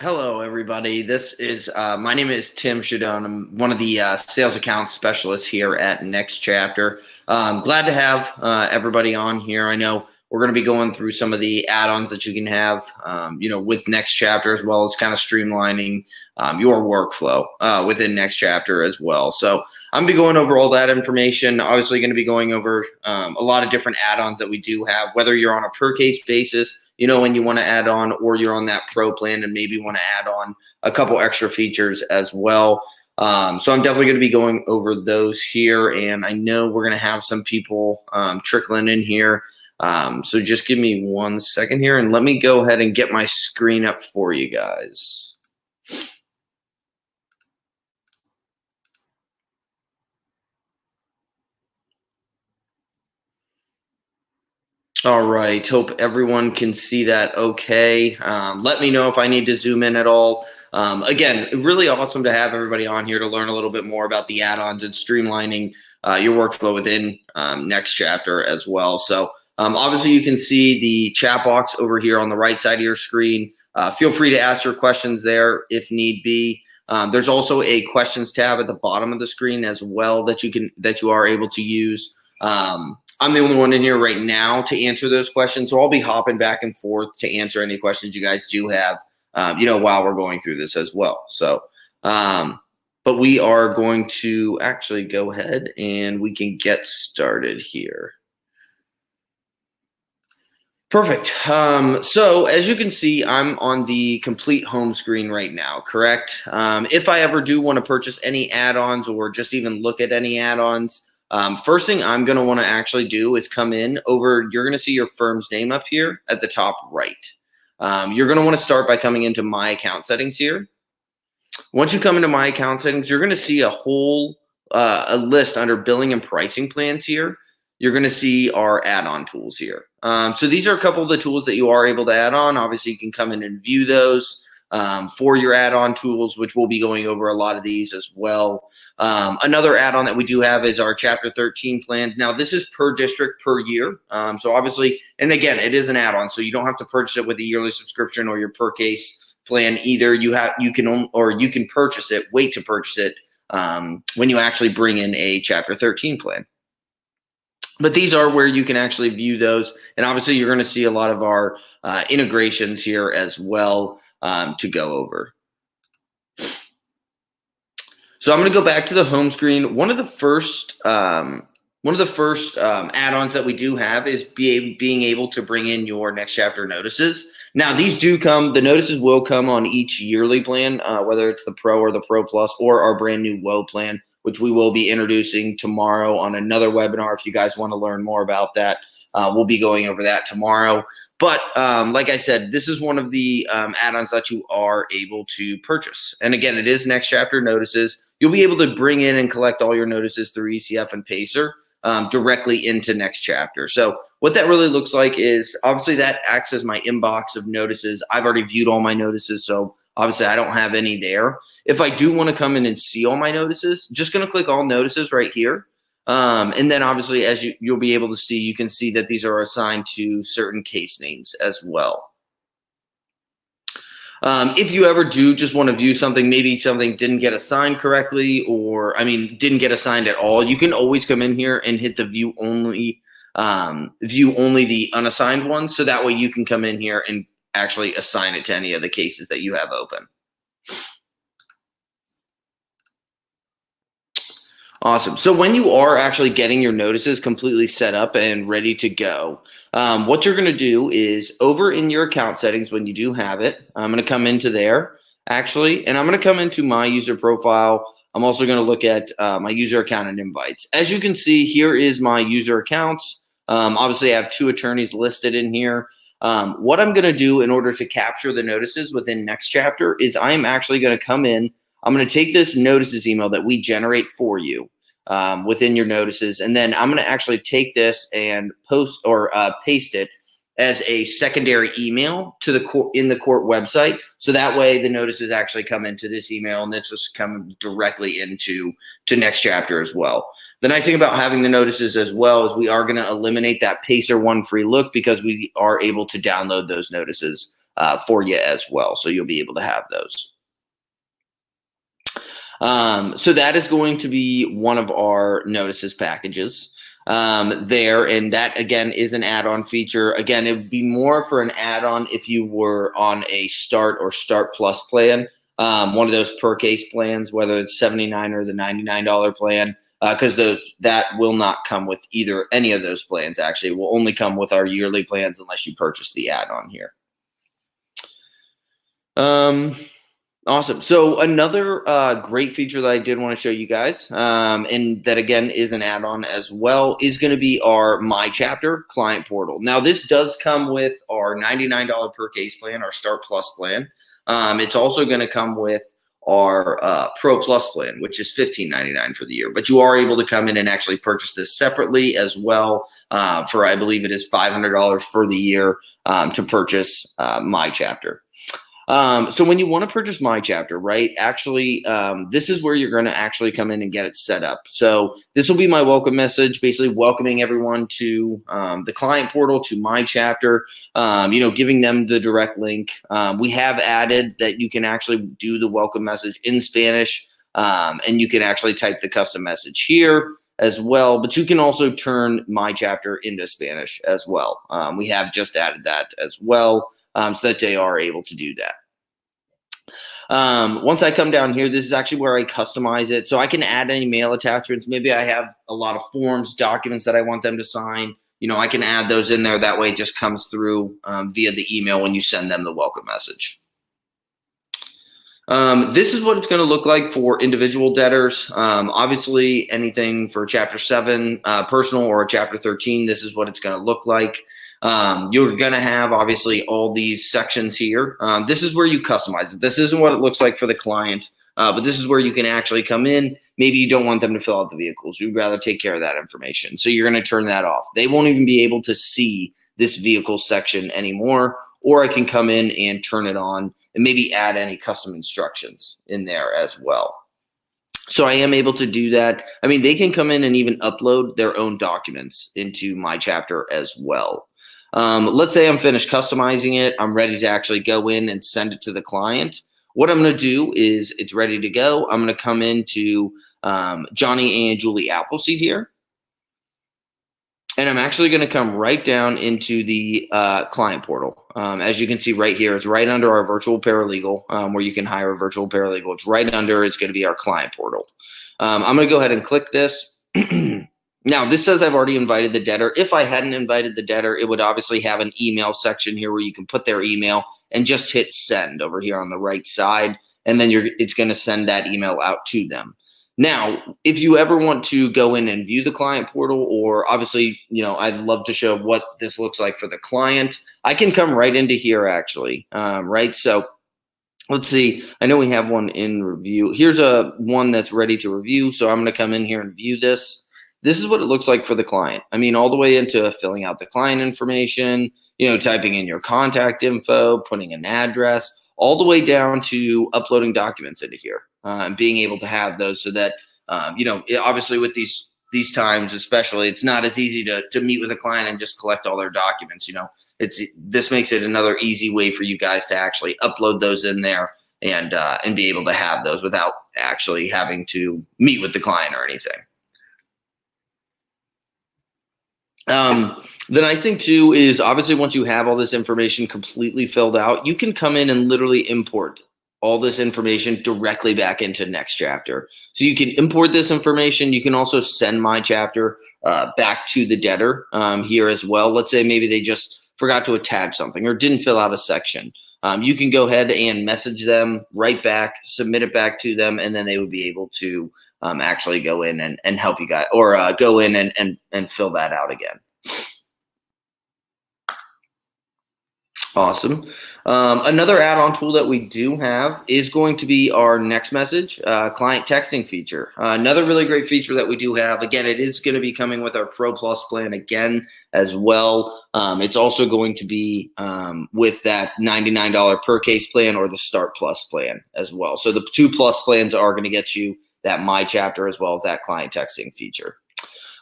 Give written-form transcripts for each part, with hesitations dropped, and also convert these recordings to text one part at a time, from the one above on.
Hello, everybody. This is my name is Tim Shadone. I'm one of the sales account specialists here at NextChapter. Glad to have everybody on here. I know we're going to be going through some of the add-ons that you can have, with NextChapter, as well as kind of streamlining your workflow within NextChapter as well. So I'm going to be going over all that information. Obviously, going to be going over a lot of different add-ons that we do have, whether you're on a per case basis, when you want to add on, or you're on that pro plan and maybe want to add on a couple extra features as well. So I'm definitely going to be going over those here, and I know we're going to have some people trickling in here. So just give me 1 second here, and let me go ahead and get my screen up for you guys. All right, hope everyone can see that okay. Let me know if I need to zoom in at all. Again, really awesome to have everybody on here to learn a little bit more about the add-ons and streamlining your workflow within NextChapter as well. So obviously you can see the chat box over here on the right side of your screen. Feel free to ask your questions there if need be. There's also a questions tab at the bottom of the screen as well that you are able to use. I'm the only one in here right now to answer those questions, so I'll be hopping back and forth to answer any questions you guys do have, while we're going through this as well. So, but we are going to actually go ahead and we can get started here. Perfect. So as you can see, I'm on the complete home screen right now, correct? If I ever do want to purchase any add-ons or just even look at any add-ons, first thing I'm going to want to actually do is come in over, you're going to see your firm's name up here at the top right. You're going to want to start by coming into My Account Settings here. Once you come into My Account Settings, you're going to see a whole a list under Billing and Pricing Plans here. You're going to see our add-on tools here. So these are a couple of the tools that you are able to add on. Obviously, you can come in and view those for your add-on tools, which we'll be going over a lot of these as well. Another add-on that we do have is our Chapter 13 plan. Now, this is per district per year. So obviously, and again, it is an add-on, so you don't have to purchase it with a yearly subscription or your per case plan either. You can purchase it, wait to purchase it when you actually bring in a Chapter 13 plan. But these are where you can actually view those. And obviously, you're going to see a lot of our integrations here as well to go over. So I'm going to go back to the home screen. One of the first add-ons that we do have is being able to bring in your NextChapter notices. Now, these do come, the notices will come on each yearly plan, whether it's the Pro or the Pro Plus or our brand new WOE plan, which we will be introducing tomorrow on another webinar. If you guys want to learn more about that, we'll be going over that tomorrow. But like I said, this is one of the add-ons that you are able to purchase. And again, it is NextChapter notices. You'll be able to bring in and collect all your notices through ECF and Pacer directly into NextChapter. So what that really looks like is, obviously that acts as my inbox of notices. I've already viewed all my notices, so obviously I don't have any there. If I do want to come in and see all my notices, just going to click all notices right here. And then obviously, as you'll be able to see, you can see that these are assigned to certain case names as well. If you ever do just want to view something, maybe something didn't get assigned correctly, or didn't get assigned at all, you can always come in here and hit the view only the unassigned ones. So that way you can come in here and actually assign it to any of the cases that you have open. Awesome. So when you are actually getting your notices completely set up and ready to go, what you're going to do is over in your account settings, when you do have it, I'm going to come into there actually, and I'm going to come into my user profile. I'm also going to look at my user account and invites. As you can see, here is my user accounts. Obviously, I have 2 attorneys listed in here. What I'm going to do in order to capture the notices within NextChapter is I'm actually going to come in. I'm going to take this notices email that we generate for you within your notices, and then I'm going to actually take this and paste it as a secondary email to the court in the court website. So that way the notices actually come into this email, and it's just come directly into NextChapter as well. The nice thing about having the notices as well is we are going to eliminate that Pacer 1 free look, because we are able to download those notices for you as well. So you'll be able to have those. So that is going to be one of our notices packages there. And that, again, is an add-on feature. Again, it would be more for an add-on if you were on a Start or Start Plus plan, one of those per case plans, whether it's $79 or the $99 plan, because that will not come with any of those plans. Actually, it will only come with our yearly plans unless you purchase the add-on here. Awesome. So another great feature that I did want to show you guys, and that again is an add-on as well, is going to be our MyChapter client portal. Now this does come with our $99 per case plan, our Start Plus plan. It's also going to come with our Pro Plus plan, which is $15.99 for the year. But you are able to come in and actually purchase this separately as well for, I believe it is $500 for the year to purchase MyChapter. So when you want to purchase MyChapter, right, actually, this is where you're going to actually come in and get it set up. So this will be my welcome message, basically welcoming everyone to the client portal, to MyChapter, giving them the direct link. We have added that you can actually do the welcome message in Spanish, and you can actually type the custom message here as well, but you can also turn MyChapter into Spanish as well. We have just added that as well. So that they are able to do that. Once I come down here, this is actually where I customize it. So I can add any mail attachments. Maybe I have a lot of forms, documents that I want them to sign. I can add those in there. That way it just comes through via the email when you send them the welcome message. This is what it's going to look like for individual debtors. Obviously, anything for Chapter 7 personal or Chapter 13, this is what it's going to look like. You're going to have obviously all these sections here. This is where you customize it. This isn't what it looks like for the client, but this is where you can actually come in. Maybe you don't want them to fill out the vehicles. You'd rather take care of that information. So you're going to turn that off. They won't even be able to see this vehicle section anymore, or I can come in and turn it on and maybe add any custom instructions in there as well. So I am able to do that. I mean, they can come in and even upload their own documents into MyChapter as well. Let's say I'm finished customizing it. I'm ready to actually go in and send it to the client. What I'm going to do is it's ready to go. I'm going to come into Johnny and Julie Appleseed here. And I'm actually going to come right down into the client portal. As you can see right here, it's right under our virtual paralegal where you can hire a virtual paralegal. It's right under, it's going to be our client portal. I'm going to go ahead and click this. Now, this says I've already invited the debtor. If I hadn't invited the debtor, it would obviously have an email section here where you can put their email and just hit send over here on the right side. And then it's going to send that email out to them. Now, if you ever want to go in and view the client portal, or obviously, I'd love to show what this looks like for the client, I can come right into here actually, right? So let's see. I know we have one in review. Here's one that's ready to review. So I'm going to come in here and view this. This is what it looks like for the client. I mean, all the way into filling out the client information, typing in your contact info, putting an address, all the way down to uploading documents into here and being able to have those so that, obviously with these times especially, it's not as easy to meet with a client and just collect all their documents. This makes it another easy way for you guys to actually upload those in there and be able to have those without actually having to meet with the client or anything. The nice thing too is obviously once you have all this information completely filled out, you can come in and literally import all this information directly back into NextChapter. So you can import this information. You can also send MyChapter back to the debtor here as well. Let's say maybe they just forgot to attach something or didn't fill out a section. You can go ahead and message them right back, submit it back to them, and then they would be able to actually go in and help you guys, or go in and fill that out again. Awesome. Another add-on tool that we do have is going to be our NextMessage client texting feature. Another really great feature that we do have. Again, it is going to be coming with our Pro Plus plan again as well. It's also going to be with that $99 per case plan or the Start Plus plan as well. So the 2 Plus plans are going to get you that MyChapter as well as that client texting feature.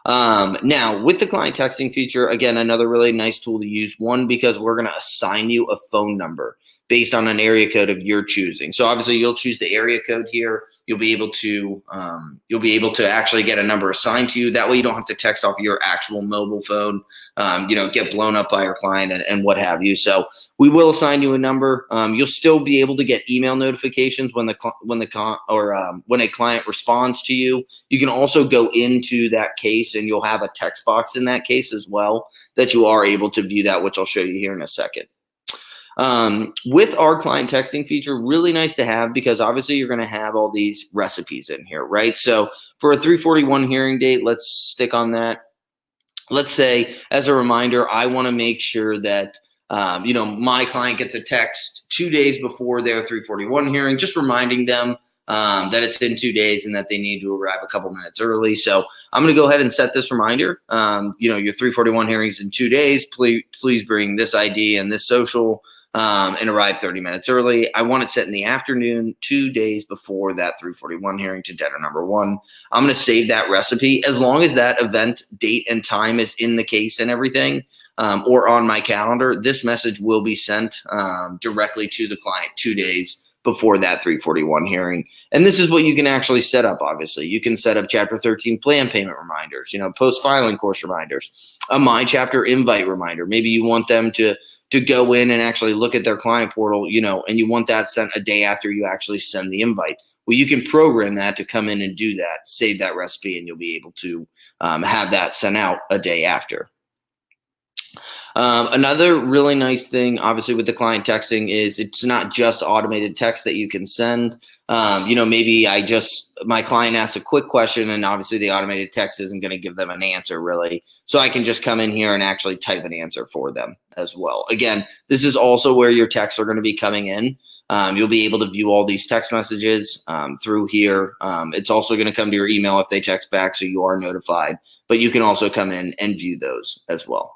Now, with the client texting feature, again, another really nice tool to use. One, because we're going to assign you a phone number. based on an area code of your choosing. So obviously you'll choose the area code here. You'll be able to actually get a number assigned to you. That way you don't have to text off your actual mobile phone, get blown up by your client and what have you. So we will assign you a number. You'll still be able to get email notifications when a client responds to you. You can also go into that case and you'll have a text box in that case as well that you are able to view that, which I'll show you here in a second. With our client texting feature, really nice to have because obviously you're going to have all these recipes in here, right? So for a 341 hearing date, let's stick on that. Let's say as a reminder, I want to make sure that, my client gets a text 2 days before their 341 hearing, just reminding them that it's in 2 days and that they need to arrive a couple minutes early. So I'm going to go ahead and set this reminder. Your 341 hearings in 2 days, please bring this ID and this social and arrive 30 minutes early. I want it set in the afternoon, 2 days before that 341 hearing to debtor number 1. I'm going to save that recipe as long as that event date and time is in the case and everything, or on my calendar. This message will be sent directly to the client 2 days before that 341 hearing. And this is what you can actually set up, obviously. You can set up Chapter 13 plan payment reminders, post-filing course reminders, a MyChapter invite reminder. Maybe you want them to go in and actually look at their client portal, and you want that sent a day after you actually send the invite. Well, you can program that to come in and do that, save that recipe, and you'll be able to have that sent out a day after. Another really nice thing, obviously, with the client texting is it's not just automated text that you can send. Maybe my client asks a quick question and obviously the automated text isn't going to give them an answer really. So I can just come in here and actually type an answer for them as well. Again, this is also where your texts are going to be coming in. You'll be able to view all these text messages through here. It's also going to come to your email if they text back, so you are notified, but you can also come in and view those as well.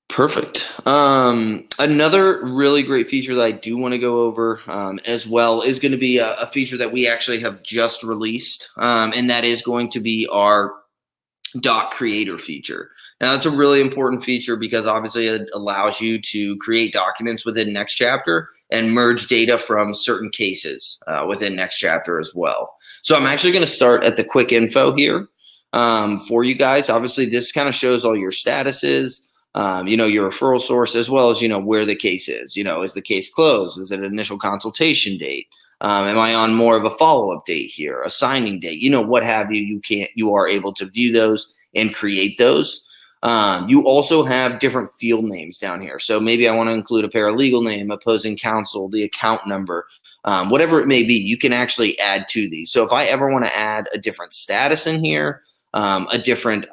Perfect. Another really great feature that I do want to go over as well is going to be a feature that we actually have just released, and that is going to be our doc creator feature. Now, that's a really important feature because obviously it allows you to create documents within NextChapter and merge data from certain cases within NextChapter as well. So I'm actually going to start at the quick info here for you guys. Obviously, this kind of shows all your statuses, your referral source, as well as, where the case is. Is the case closed? Is it an initial consultation date? Am I on more of a follow-up date here, a signing date, what have you? You are able to view those and create those. You also have different field names down here. So maybe I want to include a paralegal name, opposing counsel, the account number, whatever it may be, you can actually add to these. So if I ever want to add a different status in here, a different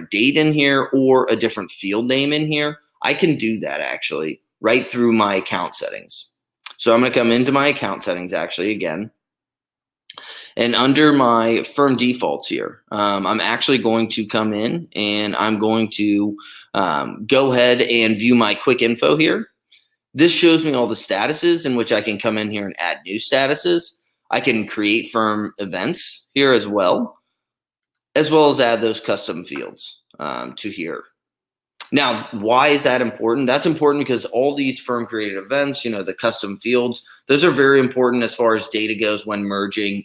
date in here, or a different field name in here, I can do that actually right through my account settings. So I'm going to come into my account settings actually again. And under my firm defaults here, I'm actually going to come in and I'm going to go ahead and view my quick info here. This shows me all the statuses in which I can come in here and add new statuses. I can create firm events here as well as add those custom fields to here. Now, why is that important? That's important because all these firm created events, the custom fields, those are very important as far as data goes when merging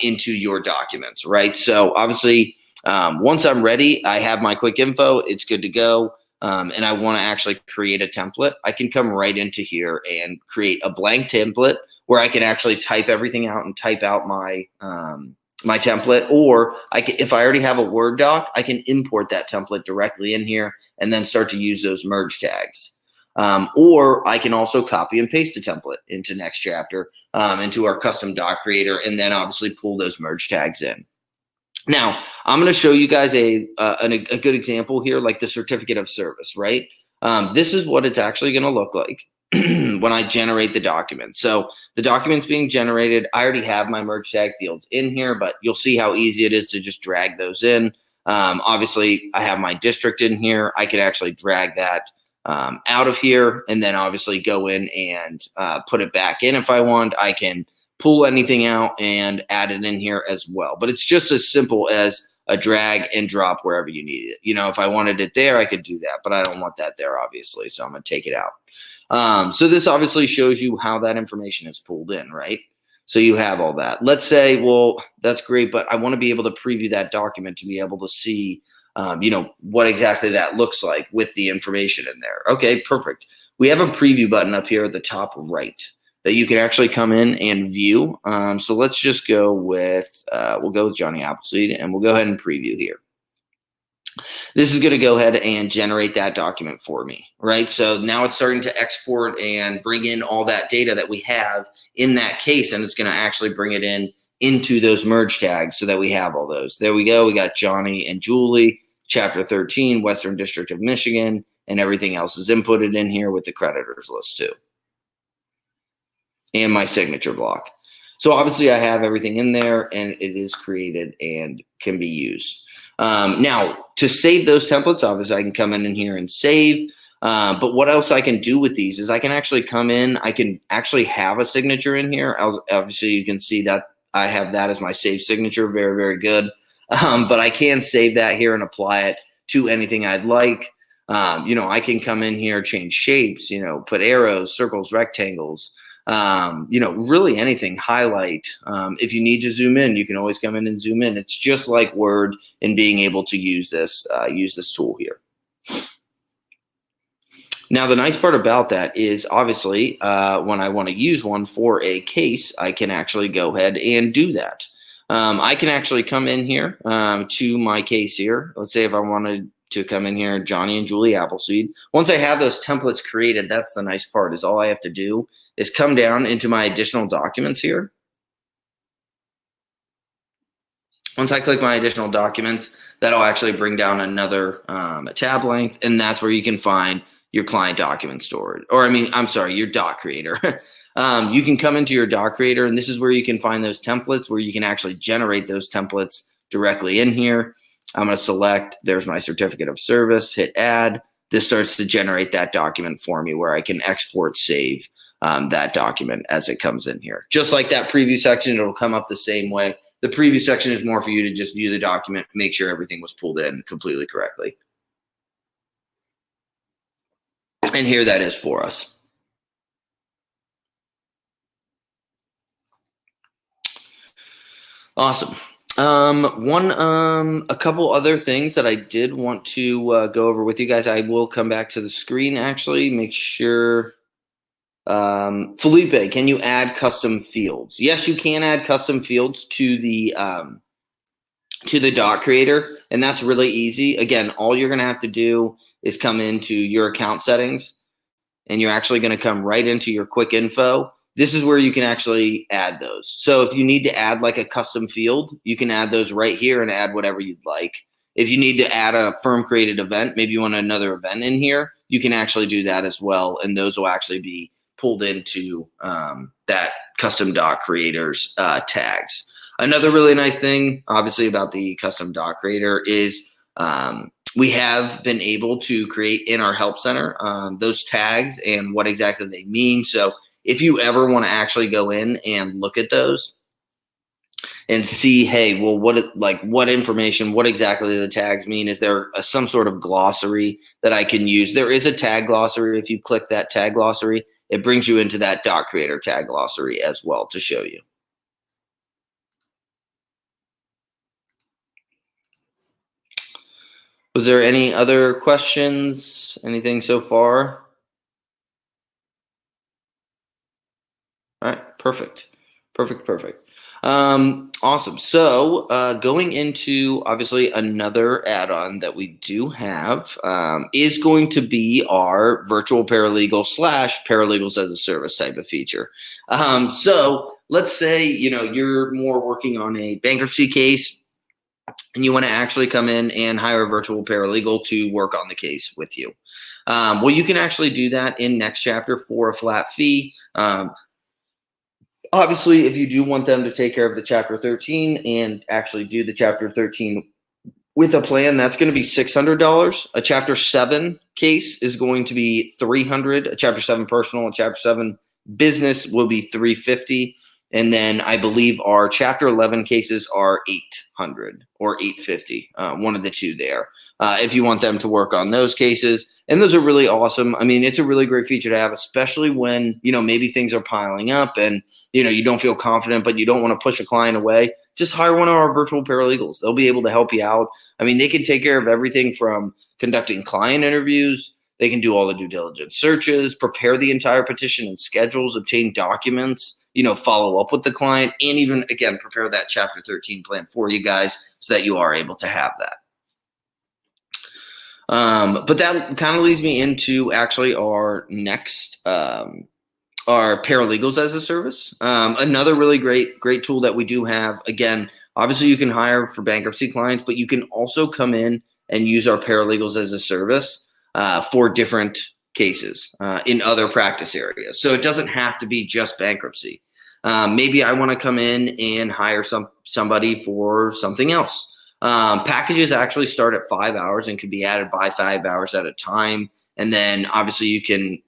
into your documents, right? So obviously, once I'm ready, I have my quick info, it's good to go, and I want to actually create a template. I can come right into here and create a blank template where I can actually type everything out and type out my my template, or if I already have a Word doc, I can import that template directly in here and then start to use those merge tags. Or I can also copy and paste the template into NextChapter, into our custom doc creator, and then obviously pull those merge tags in. Now, I'm going to show you guys a good example here, like the certificate of service, right? This is what it's actually going to look like when I generate the document. So the document's being generated. I already have my merge tag fields in here, but you'll see how easy it is to just drag those in. Obviously, I have my district in here. I could actually drag that out of here and then obviously go in and put it back in if I want. I can pull anything out and add it in here as well. But it's just as simple as a drag and drop wherever you need it. You know, if I wanted it there, I could do that, but I don't want that there, obviously, so I'm going to take it out. So this obviously shows you how that information is pulled in, right? So you have all that. Let's say, well, that's great, but I want to be able to preview that document to be able to see, you know, what exactly that looks like with the information in there. Okay, perfect. We have a preview button up here at the top right that you can actually come in and view. So let's just go with, we'll go with Johnny Appleseed, and we'll go ahead and preview here. This is going to go ahead and generate that document for me, right? So now it's starting to export and bring in all that data that we have in that case, and it's going to actually bring it in into those merge tags so that we have all those. There we go. We got Johnny and Julie, Chapter 13, Western District of Michigan, and everything else is inputted in here with the creditors list too, and my signature block. So obviously I have everything in there, and it is created and can be used. Now, to save those templates, obviously I can come in here and save. But what else I can do with these is I can actually come in. I can actually have a signature in here. Obviously, you can see that I have that as my saved signature. Very, very good. But I can save that here and apply it to anything I'd like. You know, I can come in here, change shapes, you know, put arrows, circles, rectangles. You know, really anything, highlight. If you need to zoom in, you can always come in and zoom in. It's just like Word in being able to use this tool here. Now, the nice part about that is obviously when I want to use one for a case, I can actually go ahead and do that. I can actually come in here to my case here. Let's say if I wanted to come in here, Johnny and Julie Appleseed. Once I have those templates created, that's the nice part, is all I have to do is come down into my additional documents here. Once I click my additional documents, that'll actually bring down another tab length, and that's where you can find your client document storage, or I'm sorry, your doc creator. You can come into your doc creator, and this is where you can find those templates, where you can actually generate those templates directly in here. I'm going to select, there's my certificate of service, hit add. This starts to generate that document for me where I can export, save that document as it comes in here. Just like that preview section, it'll come up the same way. The preview section is more for you to just view the document, make sure everything was pulled in completely correctly. And here that is for us. Awesome. A couple other things that I did want to go over with you guys. I will come back to the screen, actually, make sure. Felipe, can you add custom fields? Yes, you can add custom fields to the doc creator, and that's really easy. Again, all you're going to have to do is come into your account settings, and you're actually going to come right into your quick info. This is where you can actually add those. So if you need to add like a custom field, you can add those right here and add whatever you'd like. If you need to add a firm created event, maybe you want another event in here, you can actually do that as well. And those will actually be pulled into that custom doc creators tags. Another really nice thing, obviously, about the custom doc creator is we have been able to create in our help center those tags and what exactly they mean. So if you ever want to actually go in and look at those and see, hey, well, what information, what exactly the tags mean? Is there some sort of glossary that I can use? There is a tag glossary. If you click that tag glossary, it brings you into that doc creator tag glossary as well to show you. Was there any other questions? Anything so far? All right, perfect. Awesome. So going into obviously another add-on that we do have is going to be our virtual paralegal / paralegals as a service type of feature. So let's say, you're more working on a bankruptcy case and you want to actually come in and hire a virtual paralegal to work on the case with you. Well, you can actually do that in NextChapter for a flat fee. Obviously, if you do want them to take care of the Chapter 13 and actually do the Chapter 13 with a plan, that's going to be $600. A Chapter 7 case is going to be $300. A Chapter 7 personal and Chapter 7 business will be $350. And then I believe our Chapter 11 cases are $800 or $850, one of the two there, if you want them to work on those cases. And those are really awesome. I mean, it's a really great feature to have, especially when, maybe things are piling up and, you don't feel confident, but you don't want to push a client away. Just hire one of our virtual paralegals. They'll be able to help you out. I mean, they can take care of everything from conducting client interviews. They can do all the due diligence searches, prepare the entire petition and schedules, obtain documents, follow up with the client, and even, again, prepare that Chapter 13 plan for you guys so that you are able to have that. But that kind of leads me into actually our next, our Paralegals as a service. Another really great tool that we do have. Again, obviously you can hire for bankruptcy clients, but you can also come in and use our Paralegals as a service for different cases in other practice areas. So it doesn't have to be just bankruptcy. Maybe I want to come in and hire somebody for something else. Packages actually start at 5 hours and can be added by 5 hours at a time. And then obviously you can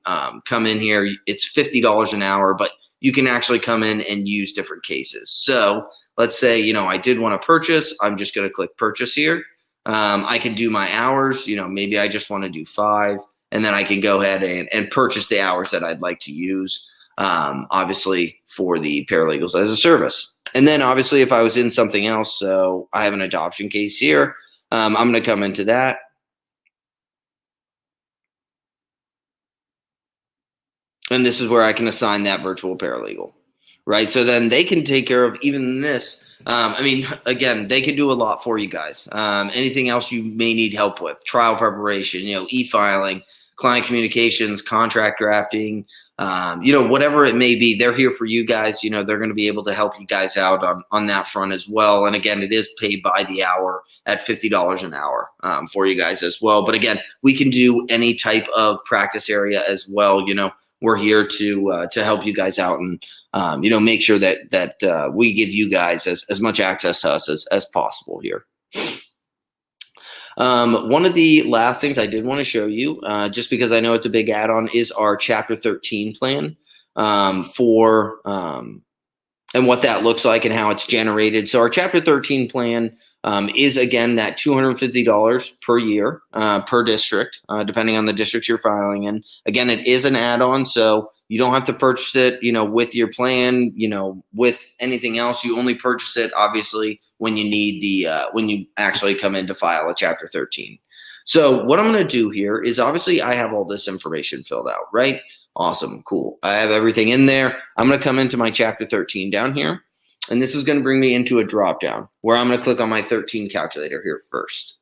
come in here. It's $50 an hour, but you can actually come in and use different cases. So let's say, I did want to purchase. I'm just going to click purchase here. I can do my hours. Maybe I just want to do 5, and then I can go ahead and purchase the hours that I'd like to use, obviously for the Paralegals as a service. And then obviously if I was in something else, so I have an adoption case here, I'm going to come into that. And this is where I can assign that virtual paralegal, right? So then they can take care of even this. I mean, again, they can do a lot for you guys. Anything else you may need help with, trial preparation, e-filing, client communications, contract drafting, whatever it may be, they're here for you guys. They're going to be able to help you guys out on that front as well. And again, it is paid by the hour at $50 an hour for you guys as well. But again, we can do any type of practice area as well. We're here to help you guys out and, make sure that we give you guys as much access to us as possible here. One of the last things I did want to show you, just because I know it's a big add-on, is our Chapter 13 plan and what that looks like and how it's generated. So our Chapter 13 plan is, again, that $250 per year per district, depending on the district you're filing in. Again, it is an add-on, so you don't have to purchase it, with your plan, with anything else. You only purchase it, obviously, when you need when you actually come in to file a Chapter 13. So what I'm going to do here is, obviously, I have all this information filled out, right? Awesome, cool. I have everything in there. I'm going to come into my Chapter 13 down here, and this is going to bring me into a drop-down where I'm going to click on my 13 calculator here first.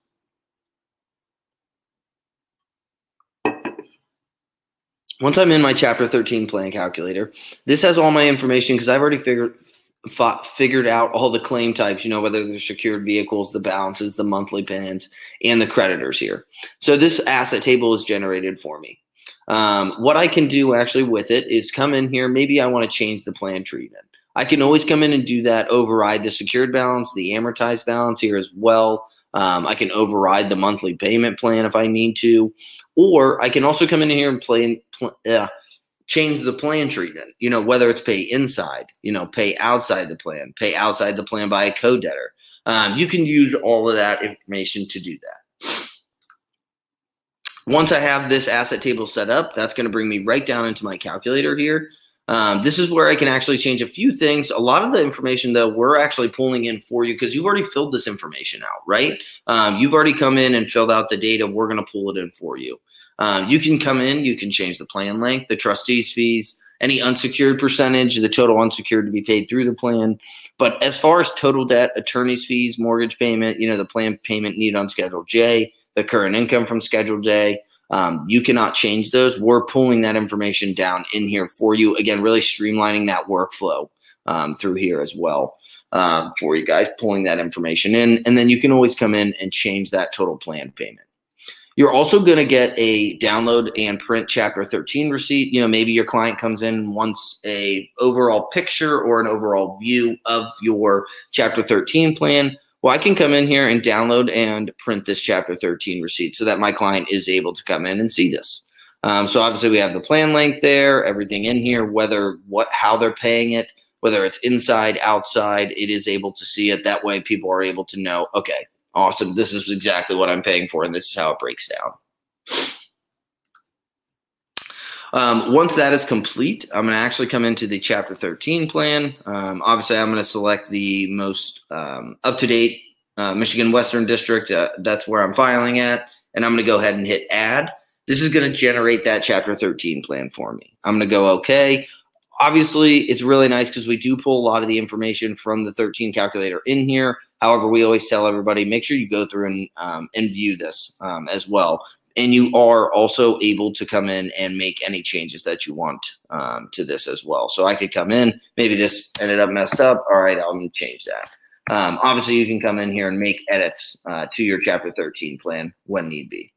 Once I'm in my Chapter 13 plan calculator, this has all my information because I've already figured out all the claim types, whether they're secured vehicles, the balances, the monthly payments, and the creditors here. So this asset table is generated for me. What I can do actually with it is come in here. Maybe I want to change the plan treatment. I can always come in and do that, override the secured balance, the amortized balance here as well. I can override the monthly payment plan if I need to, or I can also come in here and change the plan treatment, whether it's pay inside, pay outside the plan by a co-debtor. You can use all of that information to do that. Once I have this asset table set up, that's going to bring me right down into my calculator here. This is where I can actually change a few things. A lot of the information, though, we're actually pulling in for you because you've already filled this information out, right? You've already come in and filled out the data. We're going to pull it in for you. You can come in, you can change the plan length, the trustees' fees, any unsecured percentage, the total unsecured to be paid through the plan. But as far as total debt, attorney's fees, mortgage payment, the plan payment needed on Schedule J, the current income from Schedule J, you cannot change those. We're pulling that information down in here for you. Again, really streamlining that workflow through here as well for you guys, pulling that information in. And then you can always come in and change that total plan payment. You're also going to get a download and print Chapter 13 receipt. Maybe your client comes in and wants a overall picture or an overall view of your Chapter 13 plan. Well, I can come in here and download and print this Chapter 13 receipt so that my client is able to come in and see this. So obviously we have the plan length there, everything in here, how they're paying it, whether it's inside, outside, it is able to see it. That way people are able to know, okay, awesome, this is exactly what I'm paying for, and this is how it breaks down. Once that is complete, I'm going to actually come into the Chapter 13 plan. Obviously, I'm going to select the most up-to-date Michigan Western District. That's where I'm filing at, and I'm going to go ahead and hit Add. This is going to generate that Chapter 13 plan for me. I'm going to go OK. Obviously, it's really nice because we do pull a lot of the information from the 13 calculator in here. However, we always tell everybody, make sure you go through and view this as well. And you are also able to come in and make any changes that you want to this as well. So I could come in, maybe this ended up messed up. All right, I'm going to change that. Obviously, you can come in here and make edits to your Chapter 13 plan when need be.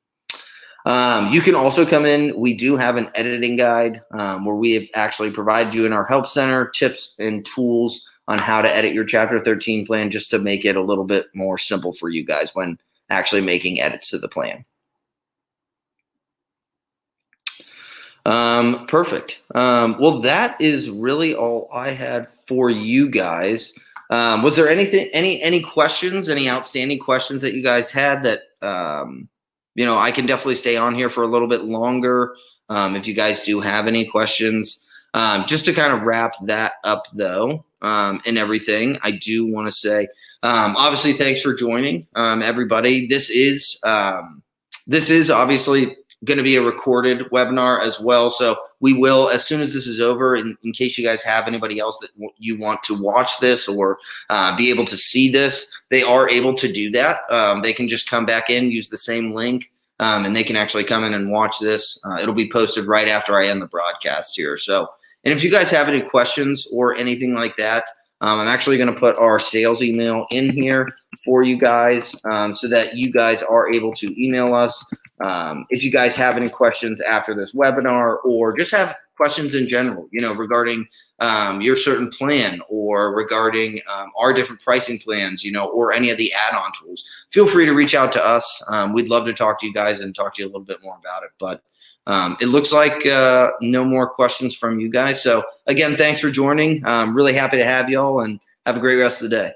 You can also come in. We do have an editing guide where we have actually provided you in our help center tips and tools on how to edit your Chapter 13 plan, just to make it a little bit more simple for you guys when actually making edits to the plan. Perfect. Well, that is really all I had for you guys. Was there any questions, any outstanding questions that you guys had that, you know, I can definitely stay on here for a little bit longer if you guys do have any questions. Just to kind of wrap that up, though, and everything, I do want to say, obviously, thanks for joining, everybody. This is obviously going to be a recorded webinar as well. So we will, as soon as this is over, in case you guys have anybody else that you want to watch this or be able to see this, they are able to do that. They can just come back in, use the same link, and they can actually come in and watch this. It'll be posted right after I end the broadcast here. So, and if you guys have any questions or anything like that, I'm actually going to put our sales email in here for you guys so that you guys are able to email us. If you guys have any questions after this webinar, or just have questions in general, you know, regarding your certain plan, or regarding our different pricing plans, you know, or any of the add-on tools, feel free to reach out to us. We'd love to talk to you guys and talk to you a little bit more about it. But it looks like no more questions from you guys. So again, thanks for joining. I'm really happy to have y'all, and have a great rest of the day.